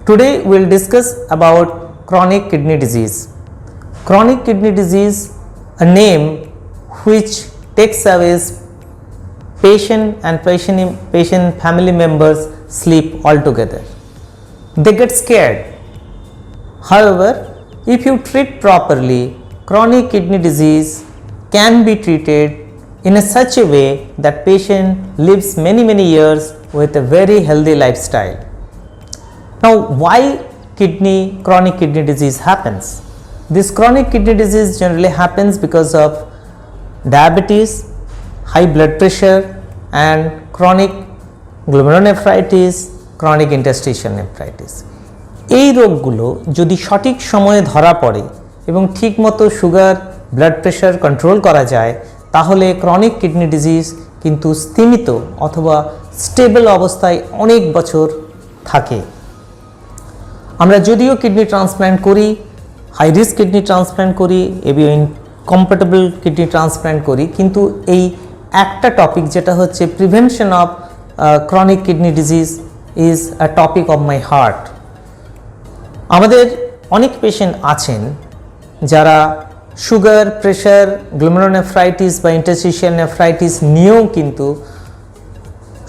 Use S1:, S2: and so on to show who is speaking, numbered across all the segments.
S1: Today we will discuss about chronic kidney disease. Chronic kidney disease, a name which takes away patient and patient family members sleep altogether. They get scared. However, if you treat properly, chronic kidney disease can be treated in such a way that patient lives many years with a very healthy lifestyle. Now, why chronic kidney disease happens? This chronic kidney disease generally happens because of diabetes, high blood pressure and chronic glomerulonephritis, chronic interstitial nephritis. এই রোগগুলো যদি সঠিক সময়ে ধরা পড়ে এবং ঠিকমতো sugar blood pressure control করা যায় তাহলে ক্রনিক কিডনি ডিজিজ কিন্তু স্থিমিত অথবা স্টেবল অবস্থায় অনেক বছর থাকে। আমরা যদিও কিডনি ট্রান্সপ্ল্যান্ট করি, হাই রিস্ক কিডনি ট্রান্সপ্ল্যান্ট করি, এবিও ইনকম্প্যাটেবল কিডনি ট্রান্সপ্ল্যান্ট করি, কিন্তু এই একটা টপিক যেটা হচ্ছে prevention of chronic kidney disease is a topic of my heart. আমাদের অনেক পেশেন্ট আছেন যারা সুগার, প্রেশার, গ্লোমেরুলোনেফ্রাইটিস বা ইন্টারস্টিশিয়াল নেফ্রাইটিস নিয়েও কিন্তু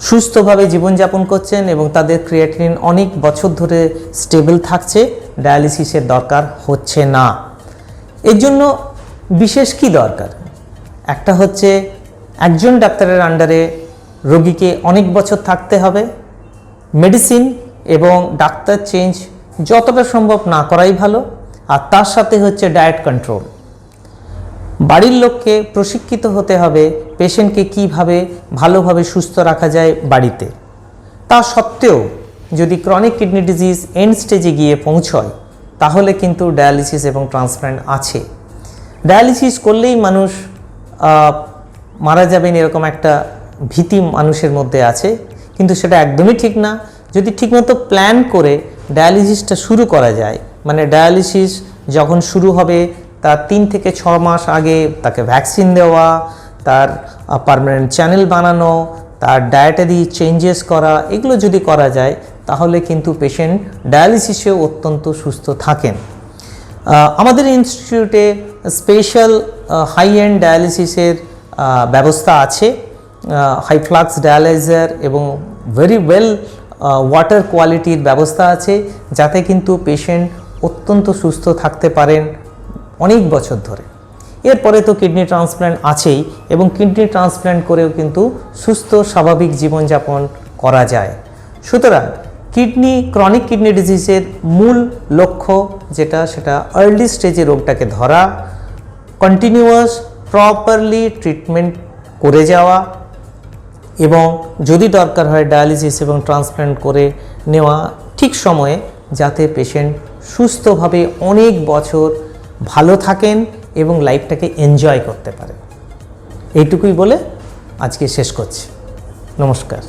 S1: সুস্থভাবে জীবনযাপন করছেন এবং তাদের ক্রিয়েটিনিন অনেক বছর ধরে স্টেবল থাকছে, ডায়ালিসিসের দরকার হচ্ছে না। এর জন্য বিশেষ কি দরকার? একটা হচ্ছে একজন ডাক্তারের আন্ডারে রোগীকে অনেক বছর থাকতে হবে, মেডিসিন এবং ডাক্তার চেঞ্জ যতটা সম্ভব না করাই ভালো, আর তার সাথে হচ্ছে ডায়েট কন্ট্রোল। বাড়ির লোককে প্রশিক্ষিত হতে হবে পেশেন্টকে কীভাবে ভালোভাবে সুস্থ রাখা যায় বাড়িতে। তা সত্ত্বেও যদি ক্রনিক কিডনি ডিজিজ এন্ড স্টেজে গিয়ে পৌঁছয় তাহলে কিন্তু ডায়ালিসিস এবং ট্রান্সপ্ল্যান্ট আছে। ডায়ালিসিস করলেই মানুষ মারা যাবেন এরকম একটা ভীতি মানুষের মধ্যে আছে, কিন্তু সেটা একদমই ঠিক না। যদি ঠিকমতো প্ল্যান করে ডায়ালিসিসটা শুরু করা যায়, মানে ডায়ালিসিস যখন শুরু হবে তার 3 থেকে 6 মাস আগে তাকে ভ্যাকসিন দেওয়া, তার পার্মানেন্ট চ্যানেল বানানো, তার ডায়েটারি চেঞ্জেস করা, এগুলো যদি করা যায় তাহলে কিন্তু পেশেন্ট ডায়ালিসিসেও অত্যন্ত সুস্থ থাকেন। আমাদের ইনস্টিটিউটে স্পেশাল হাই এন্ড ডায়ালিসিসের ব্যবস্থা আছে, হাই ফ্লাক্স ডায়ালাইজার এবং ভেরি ওয়েল ওয়াটার কোয়ালিটির ব্যবস্থা আছে, যাতে কিন্তু পেশেন্ট অত্যন্ত সুস্থ থাকতে পারেন অনেক বছর ধরে। এরপরে তো কিডনি ট্রান্সপ্ল্যান্ট আছেই এবং কিডনি ট্রান্সপ্ল্যান্ট করেও কিন্তু সুস্থ স্বাভাবিক জীবনযাপন করা যায়। সুতরাং ক্রনিক কিডনি ডিজিজের মূল লক্ষ্য সেটা আর্লি স্টেজে রোগটাকে ধরা, কন্টিনিউয়াস প্রপারলি ট্রিটমেন্ট করে যাওয়া এবং যদি দরকার হয় ডায়ালিসিস এবং ট্রান্সপ্ল্যান্ট করে নেওয়া ঠিক সময়ে, যাতে পেশেন্ট সুস্থভাবে অনেক বছর ভালো থাকেন এবং লাইফটাকে এনজয় করতে পারেন। এইটুকুই বলে আজকে শেষ করছি। নমস্কার।